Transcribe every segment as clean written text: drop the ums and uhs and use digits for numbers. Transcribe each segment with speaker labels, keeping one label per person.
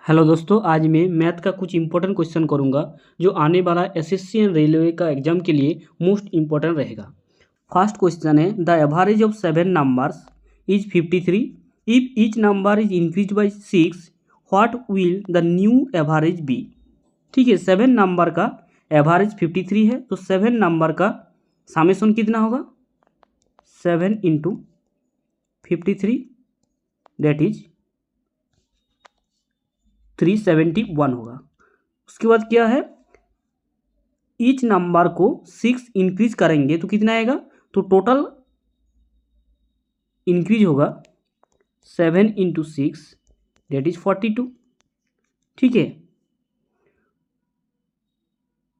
Speaker 1: Hello दोस्तों, आज मैं मैथ का कुछ इंपॉर्टेंट क्वेश्चन करूंगा जो आने वाला एसएससी एंड रेलवे का एग्जाम के लिए मोस्ट इंपॉर्टेंट रहेगा। फर्स्ट क्वेश्चन है, the average of 7 numbers is 53। If each number is increase by 6, what will the new average be. ठीक है, 7 नंबर का एवरेज 53 है, तो 7 नंबर का समेशन कितना होगा? 7 इंटू 53 दैट इज 371 होगा। उसके बाद क्या है, ईच नंबर को 6 इंक्रीज करेंगे तो कितना आएगा? तो टोटल इंक्रीज होगा 7 इंटू 6 डेट इज 42। ठीक है,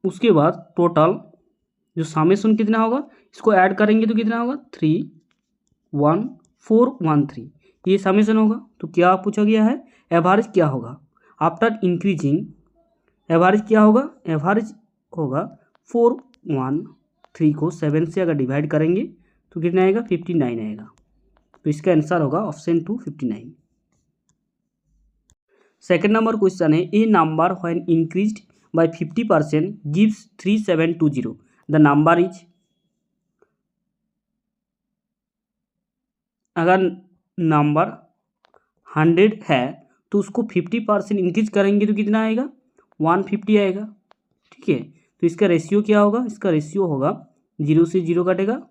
Speaker 1: उसके बाद टोटल जो समेशन कितना होगा, इसको ऐड करेंगे तो कितना होगा? 31413 ये समेशन होगा। तो क्या पूछा गया है, एवरेज क्या होगा आफ्टर इंक्रीजिंग। एवरेज क्या होगा? एवरेज होगा 413 को 7 से अगर डिवाइड करेंगे तो कितना आएगा? 59 आएगा। तो इसका आंसर होगा ऑप्शन 2 59। सेकेंड नंबर क्वेश्चन है, a number when increased by 50% gives 3720। The number is. अगर नंबर 100 है तो उसको 50% इंक्रीज करेंगे तो कितना आएगा? 150 आएगा। ठीक है, तो इसका रेशियो क्या होगा? इसका रेशियो होगा 0 से 0 कटेगा,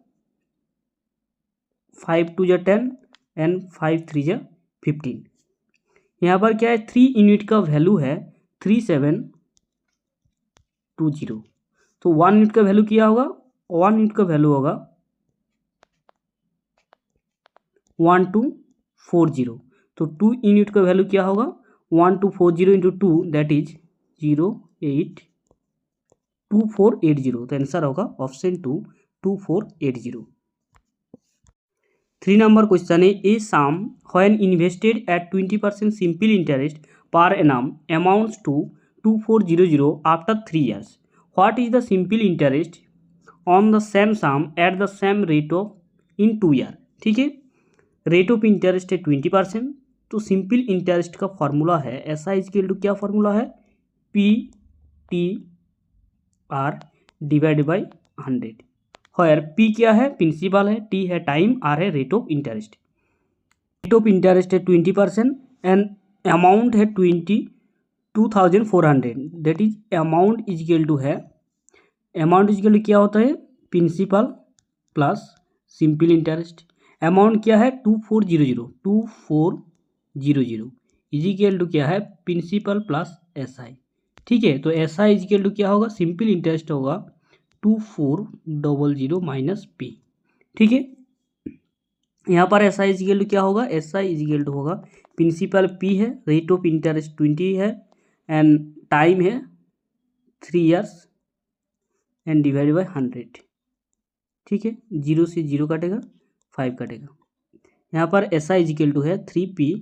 Speaker 1: 5 2 जा 10 एंड 5 3 जा 15। यहाँ पर क्या है, 3 यूनिट का वैल्यू है 3720। तो 1 यूनिट का वैल्यू क्या होगा? 1 यूनिट का वैल्यू होगा 1240। तो 2 यूनिट का वैल्यू क्या होगा? 1240 इंटू 2 दैट इज 082480। तो आंसर होगा ऑप्शन 2 2480। 3 नंबर क्वेश्चन है, a sum when invested at 20% simple interest per annum amounts to 2400 after 3 years। What is the simple interest on the same sum at the same rate of in 2 year। ठीक है, rate of interest है 20%। तो simple interest का formula है S I equal to, क्या formula है? P T R divide by 100। और P क्या है? प्रिंसिपल है, टी है टाइम, आर है rate of interest. Rate of interest है 20% एंड अमाउंट है 22,400 that is amount equal to है, अमाउंट इजिकल टू क्या होता है? Principal plus simple interest. Amount क्या है? 2400 इजिकल टू क्या है? Principal plus S I. ठीक है, तो एस आई इजिकल टू क्या होगा? सिंपल इंटरेस्ट होगा 2400 माइनस पी। ठीक है, यहाँ पर एस आई इजिकल टू क्या होगा? एस आई इजिकल टू होगा प्रिंसिपल पी है, रेट ऑफ इंटरेस्ट 20 है एंड टाइम है 3 years एंड डिवाइड बाई 100। ठीक है, 0 से 0 कटेगा, 5 कटेगा। यहाँ पर एस आई इजिकल टू है 3p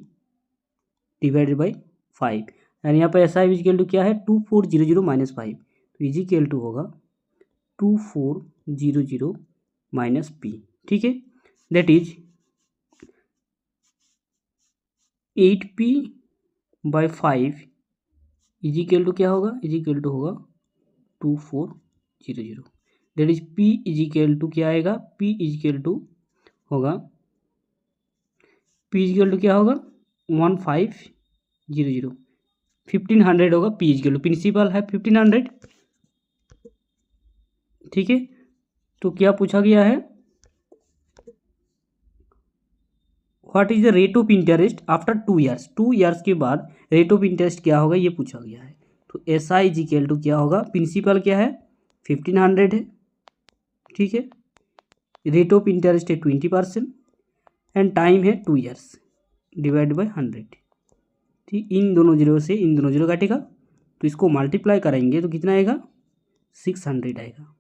Speaker 1: डिवाइडेड बाई 5 एंड यहाँ पर एस आई इजिकल टू क्या है? 2400 माइनस 5। तो इजिकल टू होगा 2400 माइनस पी। ठीक है, that is 8p by 5 equal to क्या होगा? इजिकल टू होगा 2400 that is p equal to क्या आएगा? p इजिकल टू होगा, p इजिकल टू क्या होगा? 1500 1500 होगा p इजिकल टू, प्रिंसिपल है 1500। ठीक है, तो क्या पूछा गया है? What is the rate of interest after 2 years। 2 years के बाद रेट ऑफ इंटरेस्ट क्या होगा, ये पूछा गया है। तो एस आई इजिकल टू क्या होगा? प्रिंसिपल क्या है? 1500 है। ठीक है, रेट ऑफ इंटरेस्ट है 20% एंड टाइम है 2 years डिवाइड बाई 100। ठीक, इन दोनों जीरो से इन दोनों जीरो काटेगा तो इसको मल्टीप्लाई करेंगे तो कितना आएगा? 600 आएगा।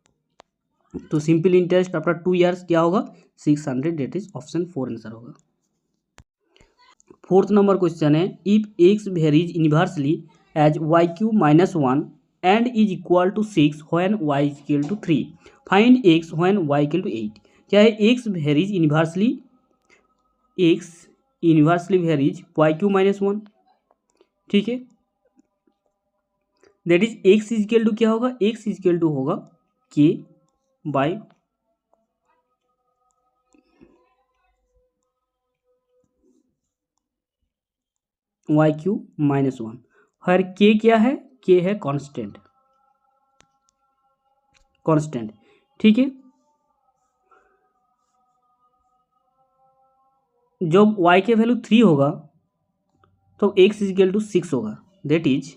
Speaker 1: तो सिंपल इंटरेस्ट आफ्टर 2 years क्या होगा? 600 डेट इज ऑप्शन 4 आंसर होगा। फोर्थ नंबर क्वेश्चन है, if X varies inversely as Y cube minus 1 and is equal to 6 when Y is equal to 3 find X when Y equal to 8। क्या है? X varies inversely, X inversely varies Y cube minus 1। ठीक है, that is X equal to क्या होगा, X equal to होगा K by Y cube minus one. हर के क्या है, के है कांस्टेंट, कांस्टेंट, ठीक है। जब y के वैल्यू 3 होगा तो x इजिकल टू 6 होगा, दैट इज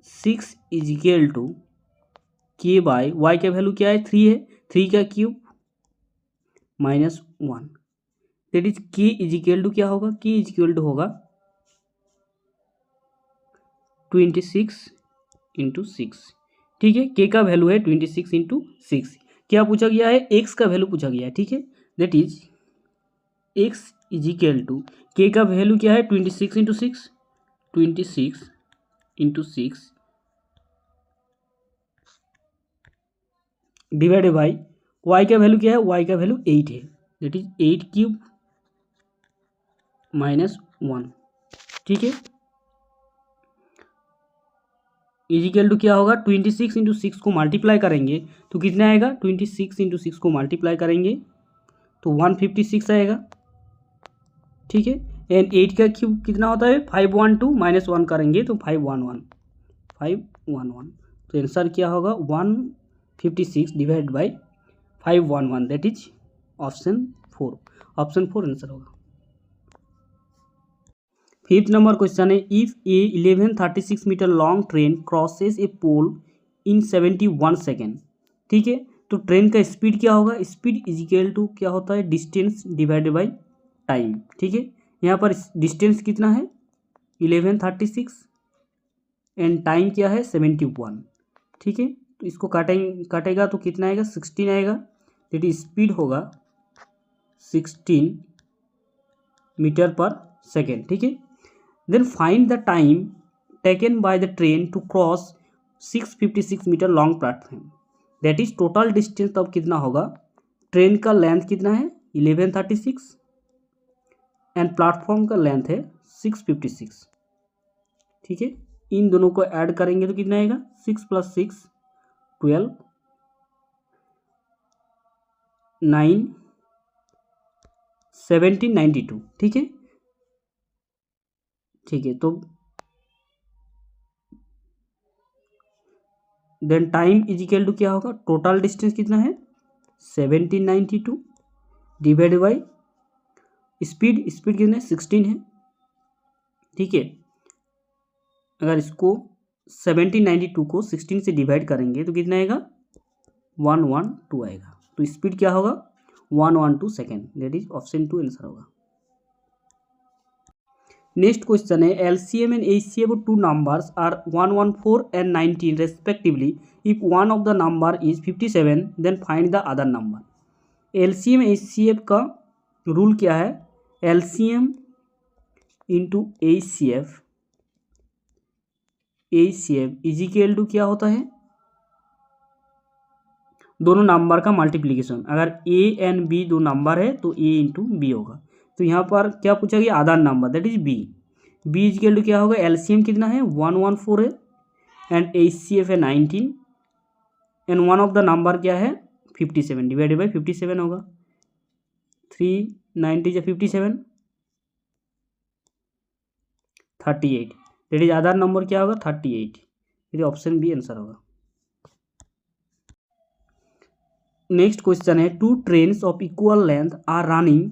Speaker 1: 6 इजिकल टू के बाय y का वैल्यू क्या है, 3 है, 3 का क्यूब माइनस 1, दैट इज के इजिकल टू क्या होगा, के इजिकल टू होगा 26 इंटू 6, ठीक है। के का वैल्यू है 26 इंटू 6। क्या पूछा गया है, एक्स का वैल्यू पूछा गया है, ठीक है। That is X equal to K का वैल्यू क्या है 26 into 6, 26 into 6 divided by Y का वैल्यू क्या है, वाई का वैल्यू 8 है, दैट इज 8 क्यूब माइनस 1, ठीक है। इजिकल टू क्या होगा, 26 इंटू 6 को मल्टीप्लाई करेंगे तो कितना आएगा, 26 इंटू 6 को मल्टीप्लाई करेंगे तो 156 आएगा, ठीक है। एंड 8 का क्यूब कितना होता है, 512 माइनस 1 करेंगे तो 511, 511, तो आंसर क्या होगा 156 divide by 511, that is option 4, option 4 answer होगा। फिफ्थ नंबर क्वेश्चन है, if a 1136 meter long train crosses a pole in 71 second, ठीक है। तो ट्रेन का स्पीड क्या होगा, स्पीड इजिकल टू क्या होता है, डिस्टेंस डिवाइडेड बाई टाइम, ठीक है। यहाँ पर डिस्टेंस कितना है 1136 एंड टाइम क्या है 71, ठीक है। तो इसको काटेगा तो कितना आएगा 16 आएगा, दैट इज स्पीड होगा 16 मीटर पर सेकेंड, ठीक है। Then find the time taken by the train to cross 656 meter long platform, that is total distance तब कितना होगा, ट्रेन का लेंथ कितना है 1136 एंड प्लेटफॉर्म का लेंथ है 656, ठीक है। इन दोनों को ऐड करेंगे तो कितना आएगा 6 + 6 12 9 1792, ठीक है, ठीक है। तो देन टाइम इजिकल टू क्या होगा, टोटल डिस्टेंस कितना है 1792 डिवाइड बाई स्पीड, स्पीड कितना है 16 है, ठीक है। अगर इसको 1792 को 16 से डिवाइड करेंगे तो कितना आएगा 112 आएगा, तो स्पीड क्या होगा 112 second, that is option 2 answer होगा। नेक्स्ट क्वेश्चन है, LCM and HCF of two numbers are 114 and 19 respectively, if one of the number is 57 then find the other number. LCM HCF का रूल क्या है, LCM into HCF, HCF equal to क्या होता है, दोनों number का multiplication, अगर A and B दो नंबर है तो ए इंटू बी होगा। तो यहाँ पर क्या पूछा गया, आधा number, that is B, B equal to क्या होगा, एलसीएम कितना है 114 है एंड एचसीएफ है 19 and one of the number क्या है 57 डिवाइडेड बाई 57 होगा, 390 या 57 38, दैट इज आधार नंबर क्या होगा 38, फिर ऑप्शन बी आंसर होगा। नेक्स्ट क्वेश्चन है, two trains of equal length are running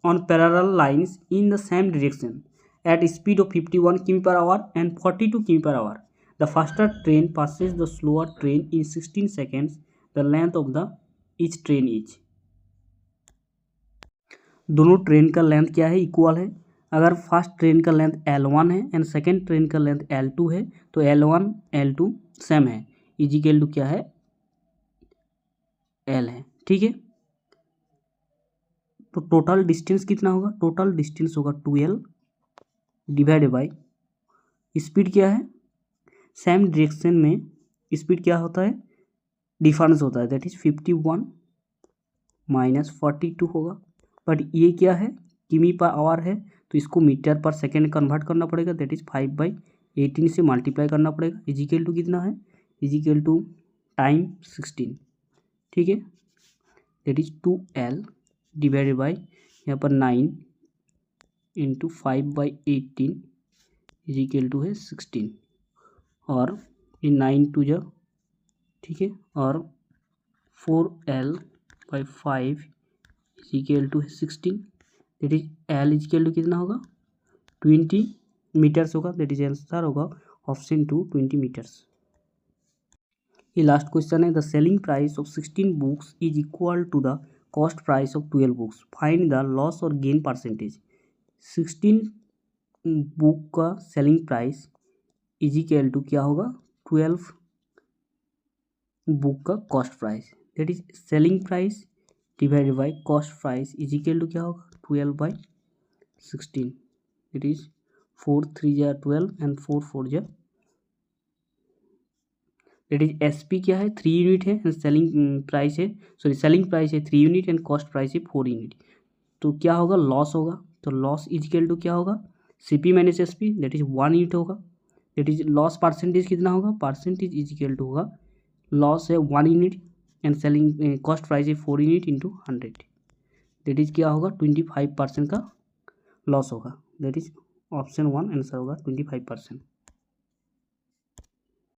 Speaker 1: on parallel lines in the same direction at speed of 51 km/h and 42 km/h. The faster train passes the slower train in 16 seconds. The length of the each train is. दोनों train का length क्या है, equal है। अगर first train का length L1 है and second train का length L2 है तो L1 L2 सेम है, इजिकल टू क्या है L है, ठीक है। तो टोटल डिस्टेंस कितना होगा, टोटल डिस्टेंस होगा 12 डिवाइड बाई स्पीड क्या है, सेम डायरेक्शन में स्पीड क्या होता है, डिफरेंस होता है, दैट इज 51 माइनस 42 होगा। बट ये क्या है किमी पर आवर है तो इसको मीटर पर सेकेंड कन्वर्ट करना पड़ेगा, दैट इज 5/8 18 से मल्टीप्लाई करना पड़ेगा, इजिकल टू कितना है, इजिकल टू टाइम 16, ठीक है, that is 2L divided by यहाँ पर 9 इंटू 5/18 इजिकल टू है 16, और ये 9 टू जा, ठीक है, और 4L/5 इजिकल टू है 16, that is L equal to कितना होगा 20 मीटर्स होगा, दैट इज आंसर होगा ऑप्शन 2 20 मीटर्स। ये लास्ट क्वेश्चन है, the selling price of 16 books is equal to the cost price of 12 books, find the loss और gain percentage. 16 book का selling price is equal to क्या होगा 12 book का cost price, that is selling price divided by cost price is equal to क्या होगा 12/16, it is 4 3 जा 12 and 4 4 जा, that is SP क्या है 3 यूनिट है, सेलिंग प्राइस है, सॉरी सेलिंग प्राइस है 3 यूनिट एंड कॉस्ट प्राइस है 4 यूनिट, तो क्या होगा लॉस होगा, तो लॉस इज इक्वल टू क्या होगा CP minus SP, that is 1 unit होगा, दैट इज लॉस परसेंटेज कितना होगा, परसेंटेज इज इक्वल टू होगा लॉस है 1 unit and selling cost price है 4 यूनिट इंटू 100, दैट इज क्या होगा 25% का लॉस होगा, दैट इज ऑप्शन 1 आंसर होगा 25%।